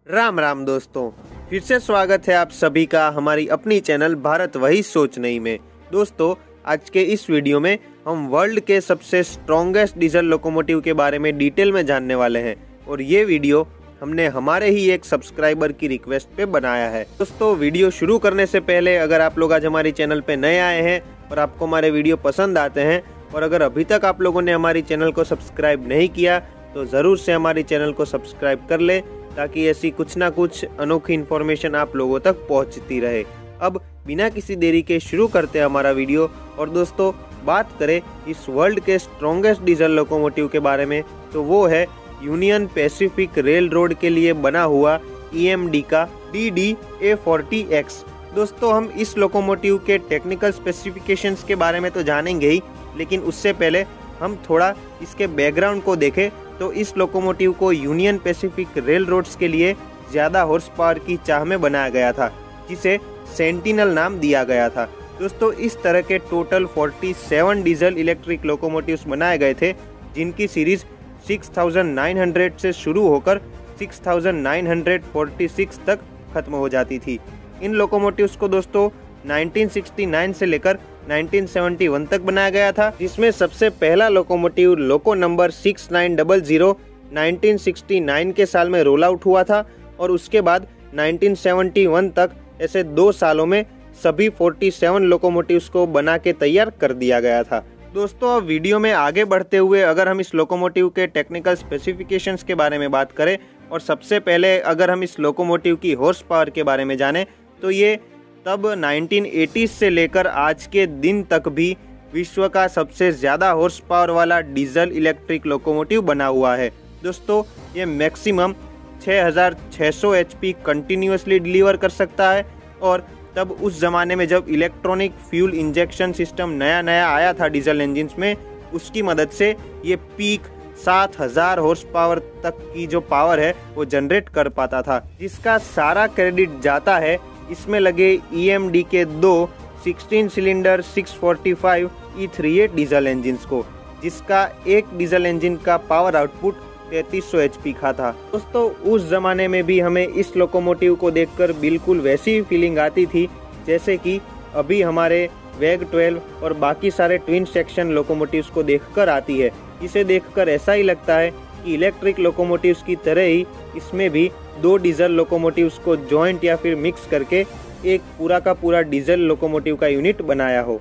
राम राम दोस्तों, फिर से स्वागत है आप सभी का हमारी अपनी चैनल भारत वही सोच नहीं में। दोस्तों, आज के इस वीडियो में हम वर्ल्ड के सबसे स्ट्रॉन्गेस्ट डीजल लोकोमोटिव के बारे में डिटेल में जानने वाले हैं और ये वीडियो हमने हमारे ही एक सब्सक्राइबर की रिक्वेस्ट पे बनाया है। दोस्तों, वीडियो शुरू करने से पहले अगर आप लोग आज हमारी चैनल पे नए आए हैं और आपको हमारे वीडियो पसंद आते हैं और अगर अभी तक आप लोगों ने हमारी चैनल को सब्सक्राइब नहीं किया तो ज़रूर से हमारी चैनल को सब्सक्राइब कर ले ताकि ऐसी कुछ ना कुछ अनोखी इन्फॉर्मेशन आप लोगों तक पहुंचती रहे। अब बिना किसी देरी के शुरू करते हैं हमारा वीडियो। और दोस्तों, बात करें इस वर्ल्ड के स्ट्रॉन्गेस्ट डीजल लोकोमोटिव के बारे में तो वो है यूनियन पैसिफिक रेल रोड के लिए बना हुआ EMD का DD-A40X। दोस्तों, हम इस लोकोमोटिव के टेक्निकल स्पेसिफिकेशंस के बारे में तो जानेंगे ही, लेकिन उससे पहले हम थोड़ा इसके बैकग्राउंड को देखें तो इस लोकोमोटिव को यूनियन पैसिफिक रेल रोड्स के लिए ज़्यादा हॉर्स पावर की चाह में बनाया गया था, जिसे सेंटिनल नाम दिया गया था। दोस्तों, इस तरह के टोटल 47 डीजल इलेक्ट्रिक लोकोमोटिव्स बनाए गए थे, जिनकी सीरीज 6900 से शुरू होकर 6946 तक खत्म हो जाती थी। इन लोकोमोटिव्स को दोस्तों 1969 से लेकर 1971 तक बनाया गया था, जिसमें सबसे पहला लोकोमोटिव लोको नंबर 6900 1969 के साल में रोल आउट हुआ था और उसके बाद 1971 तक ऐसे 2 सालों में सभी 47 लोकोमोटिव्स को बना के तैयार कर दिया गया था। दोस्तों, अब वीडियो में आगे बढ़ते हुए अगर हम इस लोकोमोटिव के टेक्निकल स्पेसिफिकेशंस के बारे में बात करें और सबसे पहले अगर हम इस लोकोमोटिव की हॉर्स पावर के बारे में जानें तो ये तब 1980 से लेकर आज के दिन तक भी विश्व का सबसे ज़्यादा हॉर्स पावर वाला डीजल इलेक्ट्रिक लोकोमोटिव बना हुआ है। दोस्तों, ये मैक्सिमम 6600 HP कंटिन्यूसली डिलीवर कर सकता है और तब उस ज़माने में जब इलेक्ट्रॉनिक फ्यूल इंजेक्शन सिस्टम नया आया था डीजल इंजिन्स में, उसकी मदद से ये पीक 7000 हॉर्स पावर तक की जो पावर है वो जनरेट कर पाता था, जिसका सारा क्रेडिट जाता है इसमें लगे EMD के 2 16 सिलेंडर 645 E38 डीजल इंजिन्स को, जिसका एक डीजल इंजन का पावर आउटपुट 3300 HP का था। दोस्तों, उस जमाने में भी हमें इस लोकोमोटिव को देखकर बिल्कुल वैसी ही फीलिंग आती थी जैसे कि अभी हमारे वेग 12 और बाकी सारे ट्विन सेक्शन लोकोमोटिव्स को देखकर आती है। इसे देखकर ऐसा ही लगता है कि इलेक्ट्रिक लोकोमोटिव्स की तरह ही इसमें भी 2 डीजल लोकोमोटिव्स को जॉइंट या फिर मिक्स करके एक पूरा का पूरा डीजल लोकोमोटिव का यूनिट बनाया हो।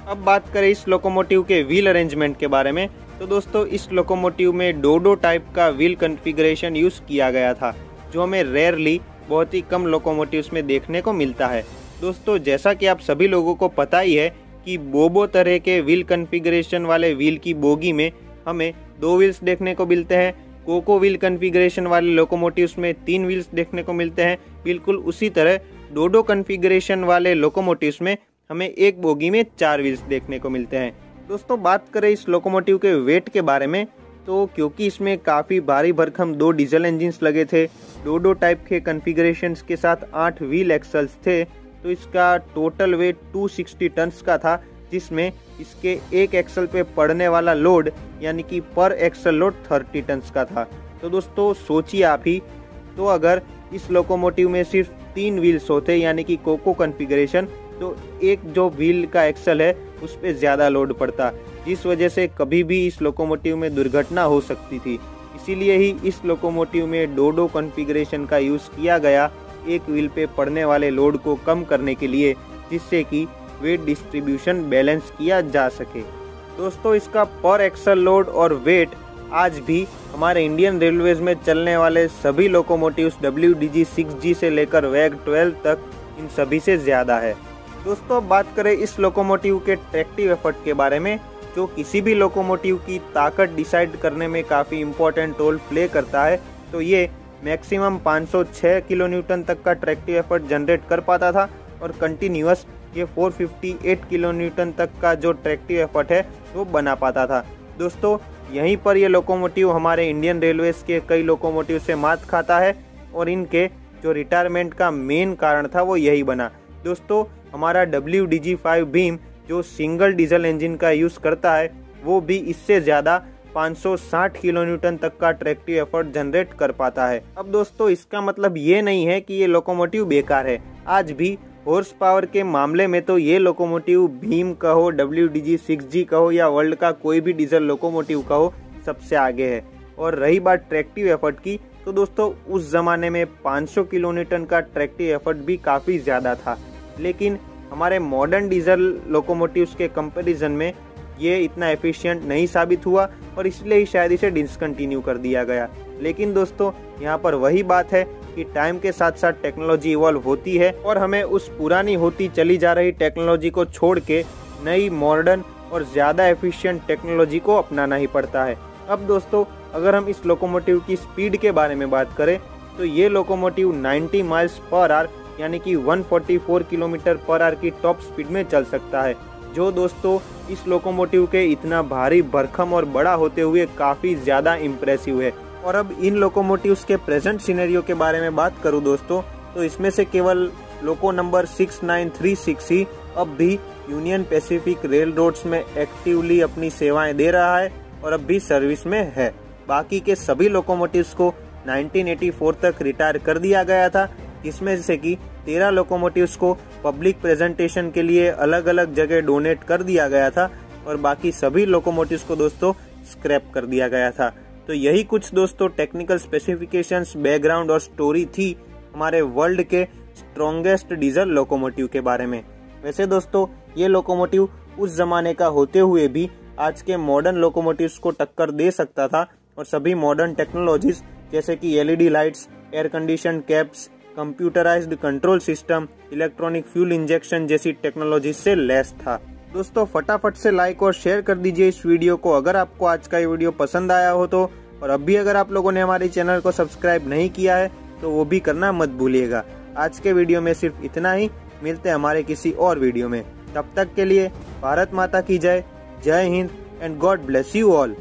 अब बात करें इस लोकोमोटिव के व्हील अरेंजमेंट के बारे में तो दोस्तों, इस लोकोमोटिव में डोडो टाइप का व्हील कॉन्फ़िगरेशन यूज़ किया गया था, जो हमें रेयरली बहुत ही कम लोकोमोटिव्स में देखने को मिलता है। दोस्तों, जैसा कि आप सभी लोगों को पता ही है कि बोबो तरह के व्हील कॉन्फ़िगरेशन वाले व्हील की बोगी में हमें 2 व्हील्स देखने को मिलते हैं। कोको व्हील कॉन्फ़िगरेशन वाले लोकोमोटिव्स में 3 व्हील्स देखने को मिलते हैं। बिल्कुल उसी तरह डोडो कॉन्फ़िगरेशन वाले लोकोमोटिव्स में हमें एक बोगी में 4 व्हील्स देखने को मिलते हैं। दोस्तों, बात करें इस लोकोमोटिव के वेट के बारे में तो क्योंकि इसमें काफ़ी भारी भरकम 2 डीजल इंजिन्स लगे थे, डोडो टाइप के कॉन्फ़िगरेशंस के साथ 8 व्हील एक्सल्स थे, तो इसका टोटल वेट 260 टन्स का था, जिसमें इसके एक एक्सल पे पड़ने वाला लोड यानी कि पर एक्सल लोड 30 टन्स का था। तो दोस्तों, सोचिए आप ही, तो अगर इस लोकोमोटिव में सिर्फ 3 व्हील्स होते यानी कि कोको कॉन्फ़िगरेशन, तो एक जो व्हील का एक्सल है उस पर ज़्यादा लोड पड़ता, जिस वजह से कभी भी इस लोकोमोटिव में दुर्घटना हो सकती थी। इसीलिए ही इस लोकोमोटिव में डोडो कॉन्फ़िगरेशन का यूज़ किया गया, एक व्हील पे पड़ने वाले लोड को कम करने के लिए, जिससे कि वेट डिस्ट्रीब्यूशन बैलेंस किया जा सके। दोस्तों, इसका पर एक्सल लोड और वेट आज भी हमारे इंडियन रेलवेज में चलने वाले सभी लोकोमोटिव्स WDG-6G से लेकर वेग 12 तक इन सभी से ज़्यादा है। दोस्तों, अब बात करें इस लोकोमोटिव के ट्रैक्टिव एफर्ट के बारे में, जो किसी भी लोकोमोटिव की ताकत डिसाइड करने में काफ़ी इम्पोर्टेंट रोल प्ले करता है, तो ये मैक्सिमम 506 किलो न्यूटन तक का ट्रैक्टिव एफर्ट जनरेट कर पाता था और कंटिन्यूअस ये 458 किलो न्यूटन तक का जो ट्रैक्टिव एफर्ट है वो बना पाता था। दोस्तों, यहीं पर ये लोकोमोटिव हमारे इंडियन रेलवेज के कई लोकोमोटिव से मात खाता है और इनके जो रिटायरमेंट का मेन कारण था वो यही बना। दोस्तों, हमारा WDG-5 बीम जो सिंगल डीजल इंजन का यूज़ करता है, वो भी इससे ज़्यादा 560 किलोन्यूटन तक का ट्रैक्टिव एफर्ट जनरेट कर पाता है। अब दोस्तों इसका मतलब ये नहीं है कि ये लोकोमोटिव बेकार है। आज भी हॉर्स पावर के मामले में तो ये लोकोमोटिव भीम कहो, WDG 6G कहो या वर्ल्ड का कोई भी डीजल लोकोमोटिव कहो, सबसे आगे है। और रही बात ट्रैक्टिव एफर्ट की, तो दोस्तों उस जमाने में 500 किलोन्यूटन का ट्रैक्टिव एफर्ट भी काफ़ी ज़्यादा था, लेकिन हमारे मॉडर्न डीजल लोकोमोटिव्स के कंपैरिजन में ये इतना एफिशिएंट नहीं साबित हुआ और इसलिए ही शायद इसे डिसकंटिन्यू कर दिया गया। लेकिन दोस्तों यहाँ पर वही बात है कि टाइम के साथ साथ टेक्नोलॉजी इवॉल्व होती है और हमें उस पुरानी होती चली जा रही टेक्नोलॉजी को छोड़ के नई मॉडर्न और ज़्यादा एफिशिएंट टेक्नोलॉजी को अपनाना ही पड़ता है। अब दोस्तों अगर हम इस लोकोमोटिव की स्पीड के बारे में बात करें तो ये लोकोमोटिव 90 माइल्स पर आवर यानी कि 144 किलोमीटर पर आवर की टॉप स्पीड में चल सकता है, जो दोस्तों इस लोकोमोटिव के इतना भारी भरकम और बड़ा होते हुए काफ़ी ज़्यादा इम्प्रेसिव है। और अब इन लोकोमोटिव्स के प्रेजेंट सिनेरियो के बारे में बात करूं दोस्तों, तो इसमें से केवल लोको नंबर 6936 ही अब भी यूनियन पैसिफिक रेल रोड्स में एक्टिवली अपनी सेवाएं दे रहा है और अब भी सर्विस में है। बाकी के सभी लोकोमोटिव्स को 1984 तक रिटायर कर दिया गया था, जिसमें से कि 13 लोकोमोटिव्स को पब्लिक प्रेजेंटेशन के लिए अलग अलग जगह डोनेट कर दिया गया था और बाकी सभी लोकोमोटिव्स को दोस्तों स्क्रैप कर दिया गया था। तो यही कुछ दोस्तों टेक्निकल स्पेसिफिकेशंस, बैकग्राउंड और स्टोरी थी हमारे वर्ल्ड के स्ट्रॉन्गेस्ट डीजल लोकोमोटिव के बारे में। वैसे दोस्तों ये लोकोमोटिव उस जमाने का होते हुए भी आज के मॉडर्न लोकोमोटिव्स को टक्कर दे सकता था और सभी मॉडर्न टेक्नोलॉजीज जैसे कि LED lights, air condition cabs, computerised control system, electronic fuel injection जैसी टेक्नोलॉजी से लैस था। दोस्तों फटाफट से लाइक और शेयर कर दीजिए इस वीडियो को अगर आपको आज का ये वीडियो पसंद आया हो तो, और अभी अगर आप लोगों ने हमारे चैनल को सब्सक्राइब नहीं किया है तो वो भी करना मत भूलिएगा। आज के वीडियो में सिर्फ इतना ही, मिलते हैं हमारे किसी और वीडियो में। तब तक के लिए भारत माता की जय, जय Hind and God bless you all.